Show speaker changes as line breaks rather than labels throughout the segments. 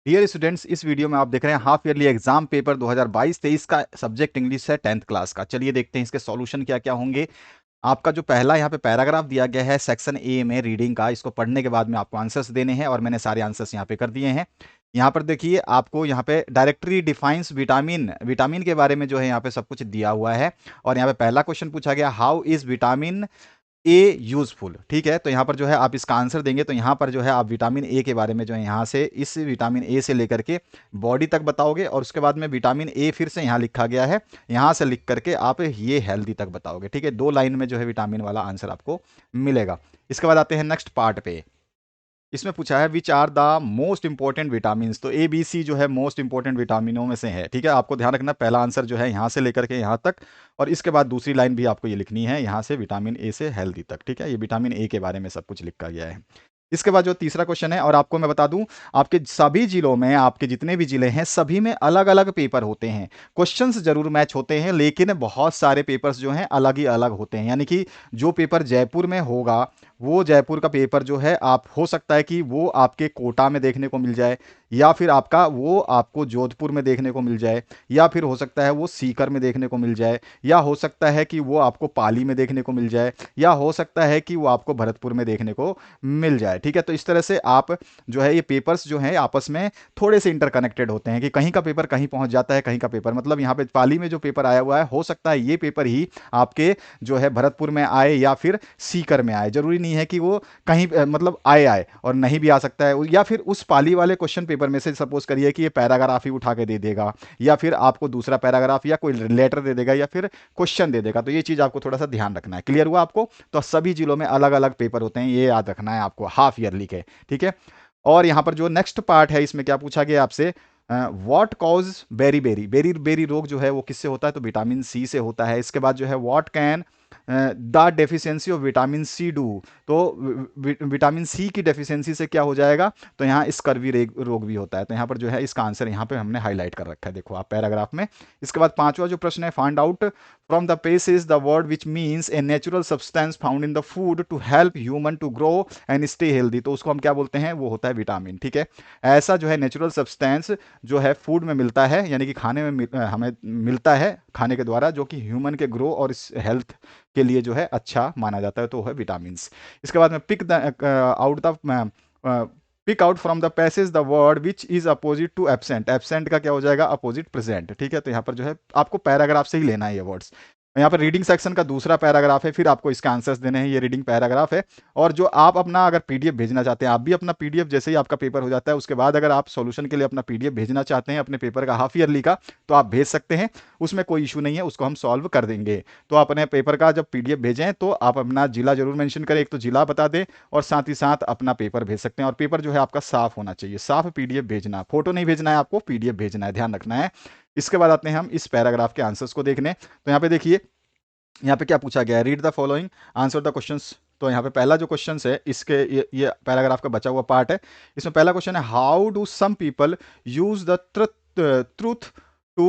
Dear students, इस video में आप देख रहे हैं हाफ ईयरली एग्जाम पेपर 2022-23 का सब्जेक्ट इंग्लिश है 10th क्लास का। चलिए देखते हैं इसके सॉल्यूशन क्या क्या होंगे। आपका जो पहला यहाँ पे पैराग्राफ दिया गया है सेक्शन ए में रीडिंग का, इसको पढ़ने के बाद में आपको आंसर्स देने हैं और मैंने सारे आंसर्स यहाँ पे कर दिए हैं। यहाँ पर देखिए आपको यहाँ पे डायरेक्टरी डिफाइंस विटामिन, विटामिन के बारे में जो है यहाँ पे सब कुछ दिया हुआ है। और यहाँ पे पहला क्वेश्चन पूछा गया, how is vitamin A useful. ठीक है, तो यहाँ पर जो है आप इसका आंसर देंगे तो यहाँ पर जो है आप विटामिन ए के बारे में जो है यहाँ से इस विटामिन ए से लेकर के बॉडी तक बताओगे और उसके बाद में विटामिन ए फिर से यहाँ लिखा गया है, यहाँ से लिख करके आप ये हेल्दी तक बताओगे। ठीक है, 2 लाइन में जो है विटामिन वाला आंसर आपको मिलेगा। इसके बाद आते हैं नेक्स्ट पार्ट पे। इसमें पूछा है which are the most important vitamin. तो ए बी सी जो है मोस्ट इंपॉर्टेंट विटामिनों में से है। ठीक है, आपको ध्यान रखना पहला आंसर जो है यहाँ से लेकर के यहाँ तक और इसके बाद दूसरी लाइन भी आपको ये लिखनी है यहाँ से विटामिन ए से हेल्दी तक। ठीक है, ये विटामिन ए के बारे में सब कुछ लिखा गया है। इसके बाद जो तीसरा क्वेश्चन है, और आपको मैं बता दूं आपके सभी जिलों में, आपके जितने भी जिले हैं सभी में अलग अलग पेपर होते हैं। क्वेश्चंस जरूर मैच होते हैं लेकिन बहुत सारे पेपर्स जो हैं अलग ही अलग होते हैं। यानी कि जो पेपर जयपुर में होगा वो जयपुर का पेपर जो है आप हो सकता है कि वो आपके कोटा में देखने को मिल जाए, या फिर आपका वो आपको जोधपुर में देखने को मिल जाए, या फिर हो सकता है वो सीकर में देखने को मिल जाए, या हो सकता है कि वो आपको पाली में देखने को मिल जाए, या हो सकता है कि वो आपको भरतपुर में देखने को मिल जाए। ठीक है, तो इस तरह से आप जो है ये पेपर्स जो है आपस में थोड़े से इंटरकनेक्टेड होते हैं कि कहीं का पेपर कहीं पहुंच जाता है, कहीं का पेपर मतलब यहाँ पे पाली में जो पेपर आया हुआ है हो सकता है ये पेपर ही आपके जो है भरतपुर में आए या फिर सीकर में आए। जरूरी नहीं है कि वो कहीं मतलब आए आए और नहीं भी आ सकता है, या फिर उस पाली वाले क्वेश्चन पेपर में से सपोज करिए कि ये पैराग्राफ ही उठा के दे देगा, या फिर आपको दूसरा पैराग्राफ या कोई लेटर दे देगा, या फिर क्वेश्चन दे देगा। तो ये चीज आपको थोड़ा सा ध्यान रखना है। क्लियर हुआ आपको? तो सभी जिलों में अलग अलग पेपर होते हैं, ये याद रखना है आपको हाफ ईयरली के। ठीक है, और यहाँ पर जो नेक्स्ट पार्ट है इसमें क्या पूछा गया आपसे, what cause berry berry, berry berry रोग जो है वो किससे होता है, तो विटामिन सी से होता है। इसके बाद जो है what can the deficiency of vitamin C do, तो विटामिन सी की डेफिशिएंसी से क्या हो जाएगा, तो यहाँ स्कर्वी रोग भी होता है। तो यहाँ पर जो है इसका आंसर यहाँ पे हमने हाईलाइट कर रखा है, देखो आप पैराग्राफ में। इसके बाद पांचवा जो प्रश्न है, find out from the passage the word which means a natural substance found in the food to help human to grow and stay healthy. तो उसको हम क्या बोलते हैं, वो होता है विटामिन। ठीक है, ऐसा जो है नेचुरल सब्सटेंस जो है फूड में मिलता है, यानी कि खाने में हमें मिलता है खाने के द्वारा, जो कि ह्यूमन के ग्रो और हेल्थ के लिए जो है अच्छा माना जाता है, तो है विटामिन। इसके बाद में pick the out the pick out from the passage the word which is opposite to absent. Absent का क्या हो जाएगा, अपोजिट प्रेजेंट। ठीक है, तो यहाँ पर जो है आपको पैराग्राफ से ही लेना है ये वर्ड्स। यहाँ पर रीडिंग सेक्शन का दूसरा पैराग्राफ है, फिर आपको इसके आंसर्स देने हैं, ये रीडिंग पैराग्राफ है। और जो आप अपना अगर पीडीएफ भेजना चाहते हैं, आप भी अपना पीडीएफ जैसे ही आपका पेपर हो जाता है उसके बाद अगर आप सॉल्यूशन के लिए अपना पीडीएफ भेजना चाहते हैं अपने पेपर का हाफ ईयरली का, तो आप भेज सकते हैं, उसमें कोई इशू नहीं है, उसको हम सॉल्व कर देंगे। तो अपने पेपर का जब पीडीएफ भेजें तो आप अपना जिला जरूर मेंशन करें, एक तो जिला बता दें और साथ ही साथ अपना पेपर भेज सकते हैं। और पेपर जो है आपका साफ होना चाहिए, साफ पीडीएफ भेजना, फोटो नहीं भेजना है आपको, पीडीएफ भेजना है, ध्यान रखना है। इसके बाद आते हैं हम इस पैराग्राफ के आंसर्स को देखने। तो यहाँ पे देखिए यहाँ पे क्या पूछा गया है, read the following answer the questions. तो यहाँ पे पहला जो क्वेश्चन है इसके ये पैराग्राफ का बचा हुआ पार्ट है। इसमें पहला क्वेश्चन है, how do some people use the truth to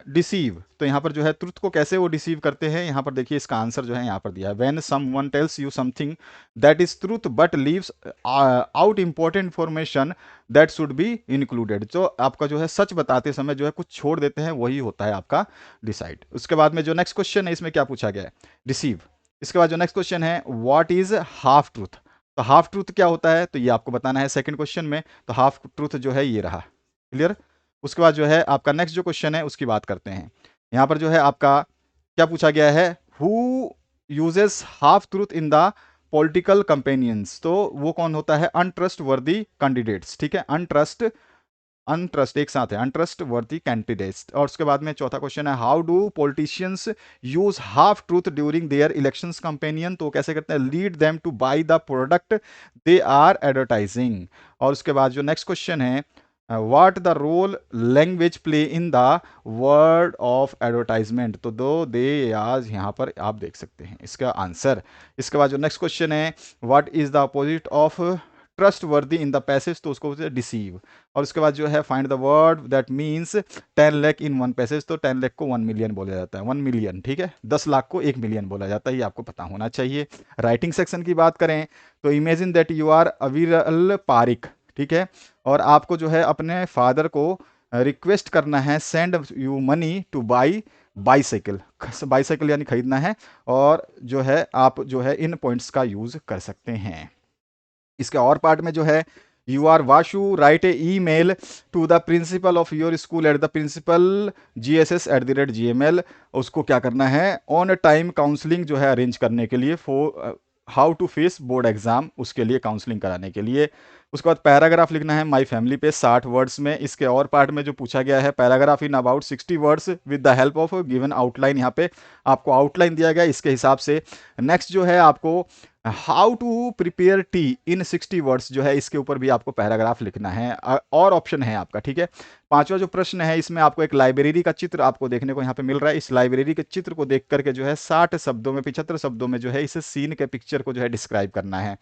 deceive. तो यहाँ पर जो है ट्रुथ को कैसे वो डिसीव करते हैं, यहाँ पर देखिए इसका आंसर जो है यहाँ पर दिया है, when someone tells you something that is truth but leaves out important information that should be included. तो आपका जो है सच बताते समय जो है कुछ छोड़ देते हैं, वही होता है आपका डिसाइड। उसके बाद में जो नेक्स्ट क्वेश्चन है इसमें क्या पूछा गया है, रिसीव। इसके बाद जो नेक्स्ट क्वेश्चन है, व्हाट इज हाफ ट्रूथ। तो हाफ ट्रूथ क्या होता है, तो ये आपको बताना है सेकंड क्वेश्चन में। तो हाफ ट्रूथ जो है ये रहा, क्लियर। उसके बाद जो है आपका नेक्स्ट जो क्वेश्चन है उसकी बात करते हैं। यहाँ पर जो है आपका क्या पूछा गया है, who uses half truth in the political companions. तो वो कौन होता है, अनट्रस्ट वर्दी कैंडिडेट्स। ठीक है, अनट्रस्ट एक साथ है, अनट्रस्ट वर्दी कैंडिडेट्स। और उसके बाद में चौथा क्वेश्चन है, how do politicians use half truth during their elections companion. तो कैसे करते हैं, lead them to buy the product they are advertising. और उसके बाद जो नेक्स्ट क्वेश्चन है, what the role language play in the word of advertisement. तो दो दे आज यहाँ पर आप देख सकते हैं इसका आंसर। इसके बाद जो नेक्स्ट क्वेश्चन है, what is the opposite of trust वर्दी इन द पैसेज। तो उसको डिसीव। और उसके बाद जो है find the word that means 10 lakh in one passage. तो 10 लाख को 1 मिलियन बोला जाता है, 1 मिलियन। ठीक है, 10 लाख को 1 मिलियन बोला जाता है, ये आपको पता होना चाहिए। राइटिंग सेक्शन की बात करें तो इमेजिन दैट यू आर अविरल पारिक। ठीक है। और आपको जो है अपने फादर को रिक्वेस्ट करना है, send you money two by bicycle, bicycle यानी खरीदना है। और जो है आप जो है इन पॉइंट्स का यूज कर सकते हैं। इसके और पार्ट में जो है, you are Vashu write a email to the principal of your school at the principal GSS@gmail। उसको क्या करना है, ऑन टाइम काउंसलिंग जो है अरेंज करने के लिए, for how to face board exam, उसके लिए काउंसलिंग कराने के लिए। उसके बाद पैराग्राफ लिखना है माई फैमिली पे 60 वर्ड्स में। इसके और पार्ट में जो पूछा गया है, paragraph in about 60 words with the help of given outline. यहाँ पे आपको आउटलाइन दिया गया, इसके हिसाब से। नेक्स्ट जो है आपको how to prepare tea in 60 words जो है, इसके ऊपर भी आपको पैराग्राफ लिखना है, और ऑप्शन है आपका, ठीक है। पांचवा जो प्रश्न है, इसमें आपको एक लाइब्रेरी का चित्र आपको देखने को यहाँ पे मिल रहा है। इस लाइब्रेरी के चित्र को देख करके जो है 60 शब्दों में, 75 शब्दों में जो है इस सीन के पिक्चर को जो है डिस्क्राइब करना है।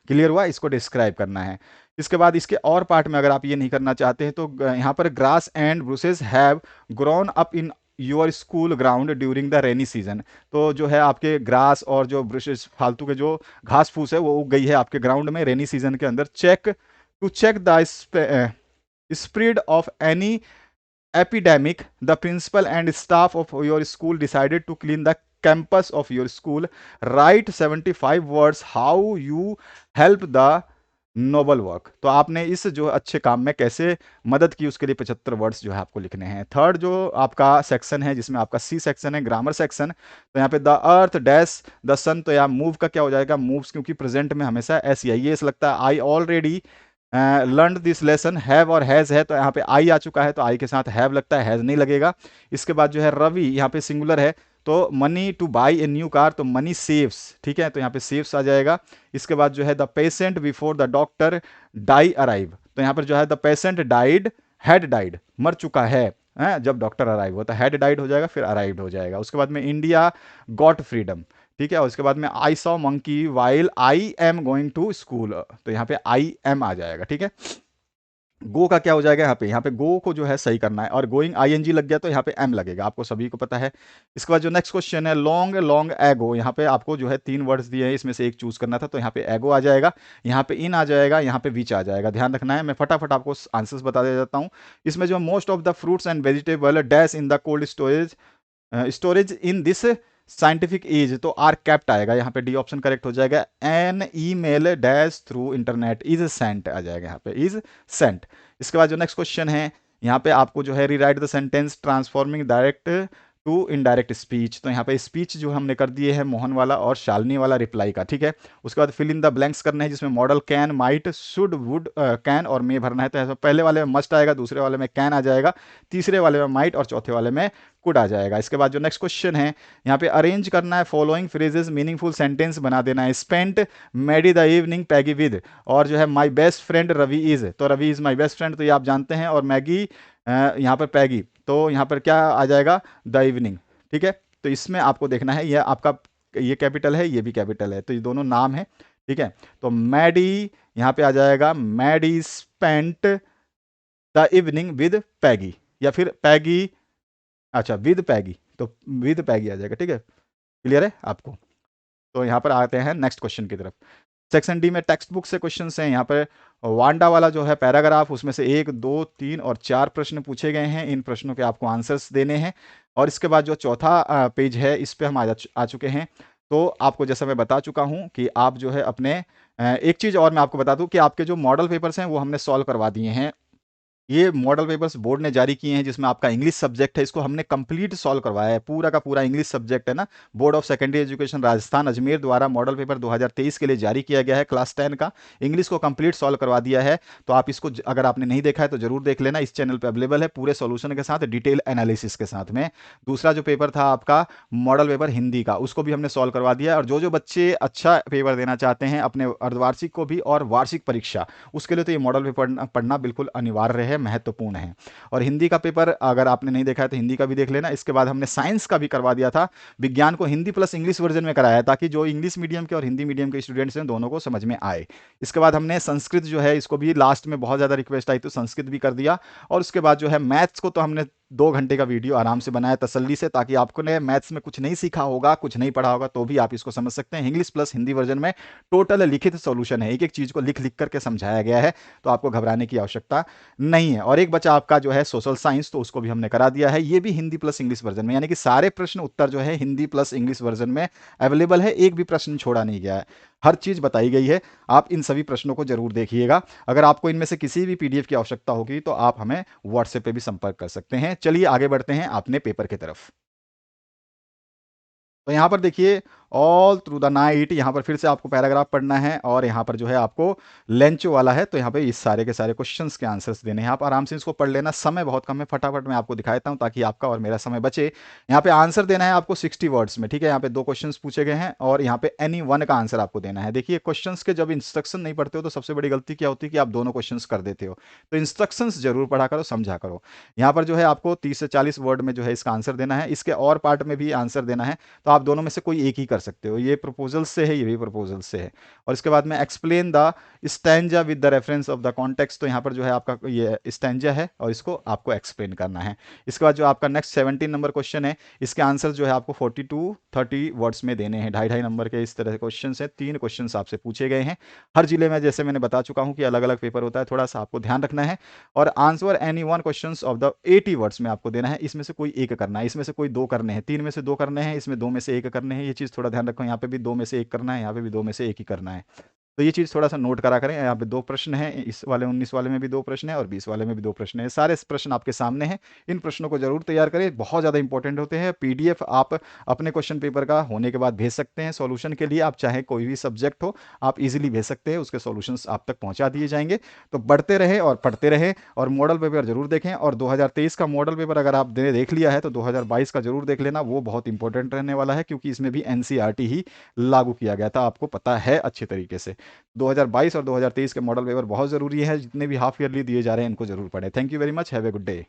क्लियर हुआ, इसको डिस्क्राइब करना है। इसके बाद इसके और पार्ट में अगर आप ये नहीं करना चाहते हैं तो यहाँ पर grass and bushes have grown up in your school ground during the rainy season. तो जो है आपके ग्रास और जो ब्रशेस, फालतू के जो घास फूस है, वो उग गई है आपके ग्राउंड में रेनी सीजन के अंदर। Check the spread of any epidemic, the principal and staff of your school decided to clean the campus of your school. Write 75 words how you help the noble work. तो आपने इस जो अच्छे काम में कैसे मदद की, उसके लिए 75 वर्ड्स जो है आपको लिखने हैं। थर्ड जो आपका सेक्शन है, जिसमें आपका सी सेक्शन है, ग्रामर सेक्शन। तो यहाँ पे द अर्थ डैश द सन, तो यहाँ मूव का क्या हो जाएगा, मूव्स, क्योंकि प्रेजेंट में हमेशा ऐसी आई है, लगता है I already learn this lesson. Have और हैज है, तो यहाँ पे आई आ चुका है, तो आई के साथ हैव लगता है, हैज नहीं लगेगा। इसके बाद जो है रवि, यहाँ पे सिंगुलर है, तो money two by a new car, तो मनी सेव्स, ठीक है, तो यहाँ पे सेव्स आ जाएगा। इसके बाद जो है the patient before the doctor die arrive, तो यहाँ पर जो है the patient died, had died, मर चुका है, जब डॉक्टर अराइव होता है, हैड डाइड हो जाएगा, फिर अराइव्ड हो जाएगा। उसके बाद में इंडिया गॉट फ्रीडम, ठीक है। और उसके बाद में I saw monkey while I am going to school, तो यहाँ पे आई एम आ जाएगा, ठीक है। गो का क्या हो जाएगा, यहाँ पे गो को जो है सही करना है, और गोइंग ING लग गया तो यहाँ पे एम लगेगा, आपको सभी को पता है। इसके बाद जो नेक्स्ट क्वेश्चन है, लॉन्ग लॉन्ग एगो, यहाँ पे आपको जो है 3 वर्ड्स दिए हैं, इसमें से एक चूज करना था, तो यहाँ पे एगो आ जाएगा, यहाँ पे इन आ जाएगा, यहाँ पे विच आ जाएगा। ध्यान रखना है, मैं फटाफट आपको आंसर्स बता दे जाता हूँ। इसमें जो most of the fruits and vegetable dash in the cold storage in this scientific age, तो आर कैप्ट आएगा, यहाँ पे डी ऑप्शन करेक्ट हो जाएगा। An email dash through internet is sent आ जाएगा, यहाँ पे इज सेंट। इसके बाद जो नेक्स्ट क्वेश्चन है, यहाँ पे आपको जो है rewrite the sentence transforming direct to indirect speech, तो यहाँ पे स्पीच जो हमने कर दिए है मोहन वाला और शालिनी वाला रिप्लाई का, ठीक है। उसके बाद फिल इन द ब्लैंक्स करना है, जिसमें model can, might, should, would, can और मे भरना है। तो पहले वाले में मस्ट आएगा, दूसरे वाले में कैन आ जाएगा, तीसरे वाले में माइट और चौथे वाले में कुड आ जाएगा। इसके बाद जो नेक्स्ट क्वेश्चन है, यहाँ पे अरेंज करना है फॉलोइंग फ्रेजेस, मीनिंगफुल सेंटेंस बना देना है। Spent Maddy the evening Peggy with, और जो है my best friend Ravi is, तो Ravi is my best friend, तो ये आप जानते हैं। और मैगी यहाँ पर पैगी, तो यहाँ पर क्या आ जाएगा, द इवनिंग, ठीक है। तो इसमें आपको देखना है, ये आपका ये कैपिटल है, ये भी कैपिटल है, तो ये दोनों नाम है, ठीक है। तो मैडी यहाँ पे आ जाएगा, Maddy spent the evening with Peggy, या फिर पैगी, अच्छा विद पैगी, तो विद पैगी आ जाएगा, ठीक है। क्लियर है आपको। तो यहाँ पर आते हैं नेक्स्ट क्वेश्चन की तरफ। सेक्शन डी में टेक्स्ट बुक से क्वेश्चन हैं। यहाँ पर वांडा वाला जो है पैराग्राफ, उसमें से 1, 2, 3 और 4 प्रश्न पूछे गए हैं। इन प्रश्नों के आपको आंसर्स देने हैं। और इसके बाद जो चौथा पेज है, इस पे हम आ चुके हैं। तो आपको जैसा मैं बता चुका हूँ कि आप जो है अपने एक चीज़ और मैं आपको बता दूं कि आपके जो मॉडल पेपर्स हैं वो हमने सॉल्व करवा दिए हैं। ये मॉडल पेपर्स बोर्ड ने जारी किए हैं, जिसमें आपका इंग्लिश सब्जेक्ट है, इसको हमने कंप्लीट सॉल्व करवाया है, पूरा का पूरा इंग्लिश सब्जेक्ट है ना। Board of secondary education Rajasthan Ajmer द्वारा मॉडल पेपर 2023 के लिए जारी किया गया है, क्लास 10 का इंग्लिश को कंप्लीट सॉल्व करवा दिया है। तो आप इसको अगर आपने नहीं देखा है तो जरूर देख लेना, इस चैनल पर अवेलेबल है पूरे सोल्यूशन के साथ, डिटेल एनालिसिस के साथ में। दूसरा जो पेपर था आपका मॉडल पेपर हिंदी का, उसको भी हमने सॉल्व करवा दिया। और जो बच्चे अच्छा पेपर देना चाहते हैं अपने अर्धवार्षिक को भी और वार्षिक परीक्षा, उसके लिए तो ये मॉडल पेपर पढ़ना बिल्कुल अनिवार्य है, महत्वपूर्ण है। और हिंदी का पेपर अगर आपने नहीं देखा है तो हिंदी का भी देख लेना। इसके बाद हमने साइंस का भी करवा दिया था, विज्ञान को हिंदी प्लस इंग्लिश वर्जन में कराया, ताकि जो इंग्लिश मीडियम के और हिंदी मीडियम के स्टूडेंट्स हैं दोनों को समझ में आए। इसके बाद हमने संस्कृत जो है, इसको भी लास्ट में बहुत ज़्यादा रिक्वेस्ट आई तो संस्कृत भी कर दिया। और उसके बाद जो है मैथ्स को तो हमने 2 घंटे का वीडियो आराम से बनाया तसल्ली से, ताकि आपको ने मैथ्स में कुछ नहीं सीखा होगा, कुछ नहीं पढ़ा होगा, तो भी आप इसको समझ सकते हैं। इंग्लिश प्लस हिंदी वर्जन में टोटल लिखित सॉल्यूशन है, एक-एक चीज़ को लिख-लिख करके समझाया गया है, तो आपको घबराने की आवश्यकता नहीं है। और एक बचा आपका जो है सोशल साइंस, तो उसको भी हमने करा दिया है, ये भी हिंदी प्लस इंग्लिश वर्जन में, यानी कि सारे प्रश्न उत्तर जो है हिंदी प्लस इंग्लिश वर्जन में अवेलेबल है, एक भी प्रश्न छोड़ा नहीं गया है, हर चीज़ बताई गई है। आप इन सभी प्रश्नों को जरूर देखिएगा। अगर आपको इनमें से किसी भी पीडीएफ की आवश्यकता होगी तो आप हमें व्हाट्सएप पे भी संपर्क कर सकते हैं। चलिए आगे बढ़ते हैं अपने पेपर की तरफ। तो यहाँ पर देखिए, ऑल थ्रू द नाइट, यहाँ पर फिर से आपको पैराग्राफ पढ़ना है और यहाँ पर जो है आपको लंच वाला है, तो यहाँ पे इस सारे के सारे क्वेश्चंस के आंसर्स देने हैं। आप आराम से इसको पढ़ लेना, समय बहुत कम है, फटाफट मैं आपको दिखा देता हूँ ताकि आपका और मेरा समय बचे। यहाँ पे आंसर देना है आपको 60 वर्ड्स में, ठीक है। यहाँ पे 2 क्वेश्चंस पूछे गए हैं और यहाँ पे एनी वन का आंसर आपको देना है। देखिए, क्वेश्चंस के जब इंस्ट्रक्शन नहीं पढ़ते हो तो सबसे बड़ी गलती क्या होती है कि आप दोनों क्वेश्चन कर देते हो। तो इंस्ट्रक्शंस जरूर पढ़ा करो, समझा करो। यहाँ पर जो है आपको 30 से 40 वर्ड में जो है इसका आंसर देना है, इसके और पार्ट में भी आंसर देना है, तो आप दोनों में से कोई एक ही कर सकते हो। ये प्रपोजल से है, ये भी प्रपोजल से है। और इसके बाद में explain the stanza with the reference of the context, तो यहाँ पर जो है आपका ये स्टैंजा है और इसको आपको एक्सप्लेन करना है। इसके बाद जो आपका नेक्स्ट 17 नंबर क्वेश्चन है, इसके आंसर जो है आपको 40 टू 30 वर्ड्स में देने हैं। 2.5 नंबर के इस तरह के क्वेश्चन है, 3 क्वेश्चन आपसे पूछे गए हैं। हर जिले में जैसे मैंने बता चुका हूँ कि अलग अलग पेपर होता है, थोड़ा सा आपको ध्यान रखना है। और answer any one question of the 80 words में आपको देना है, इसमें से कोई एक करना है, इसमें से कोई 2 करने हैं, 3 में से 2 करने हैं, इसमें 2 में से 1 करने हैं। ये चीज़ थोड़ा ध्यान रखो, यहाँ पे भी 2 में से 1 करना है, यहाँ पे भी 2 में से 1 ही करना है। तो ये चीज़ थोड़ा-सा नोट करा करें। यहाँ पे 2 प्रश्न हैं, इस वाले 19 वाले में भी 2 प्रश्न हैं और 20 वाले में भी 2 प्रश्न हैं। सारे प्रश्न आपके सामने हैं। इन प्रश्नों को ज़रूर तैयार करें, बहुत ज़्यादा इंपॉर्टेंट होते हैं। पीडीएफ आप अपने क्वेश्चन पेपर का होने के बाद भेज सकते हैं। सॉल्यूशन के लिए आप चाहे कोई भी सब्जेक्ट हो, आप ईज़िली भेज सकते हैं, उसके सॉल्यूशंस आप तक पहुँचा दिए जाएँगे। तो बढ़ते रहें और पढ़ते रहें और मॉडल पेपर ज़रूर देखें। और 2023 का मॉडल पेपर अगर आपने देख लिया है तो 2022 का ज़रूर देख लेना, वो बहुत इंपॉर्टेंट रहने वाला है, क्योंकि इसमें भी एनसीईआरटी ही लागू किया गया था, आपको पता है अच्छे तरीके से। 2022 और 2023 के मॉडल पेपर बहुत ज़रूरी है, जितने भी हाफ ईयरली दिए जा रहे हैं इनको जरूर पढ़ें। Thank you very much, have a good day.